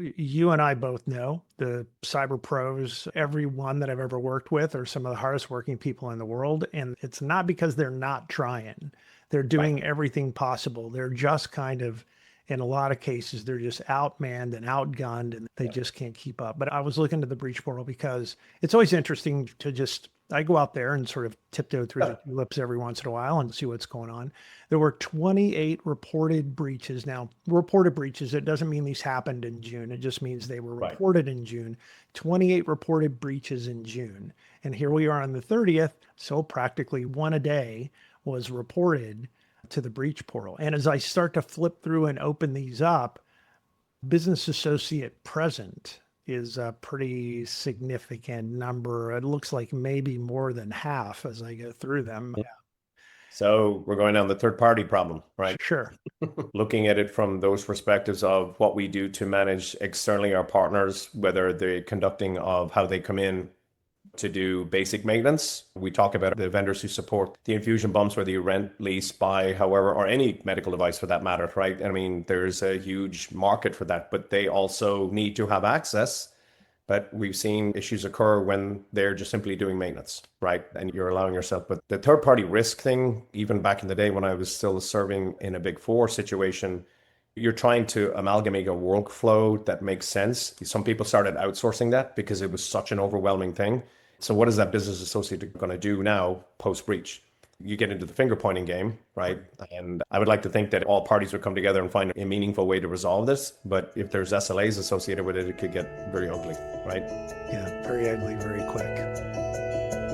You and I both know the cyber pros, every one that I've ever worked with are some of the hardest working people in the world. And it's not because they're not trying. They're Right. doing everything possible. They're just kind of, in a lot of cases, they're just outmanned and outgunned and they Yeah. just can't keep up. But I was looking to the breach portal because it's always interesting to just, I go out there and sort of tiptoe through the Yeah. tulips every once in a while and see what's going on. There were 28 reported breaches. Now, reported breaches, it doesn't mean these happened in June. It just means they were Right. reported in June. 28 reported breaches in June. And here we are on the 30th. So practically one a day was reported to the breach portal. And as I start to flip through and open these up, business associate present is a pretty significant number. It looks like maybe more than half as I go through them. So we're going down the third party problem, right? Sure. Looking at it from those perspectives of what we do to manage externally our partners, whether the conducting of how they come in to do basic maintenance. We talk about the vendors who support the infusion pumps, whether you rent, lease, buy, however, or any medical device for that matter, right? I mean, there's a huge market for that, but they also need to have access. But we've seen issues occur when they're just simply doing maintenance, right? And you're allowing yourself. But the third party risk thing, even back in the day when I was still serving in a big four situation, you're trying to amalgamate a workflow that makes sense. Some people started outsourcing that because it was such an overwhelming thing. So what is that business associate going to do now post breach? You get into the finger pointing game, right? And I would like to think that all parties would come together and find a meaningful way to resolve this. But if there's SLAs associated with it, it could get very ugly, right? Yeah, very ugly, very quick.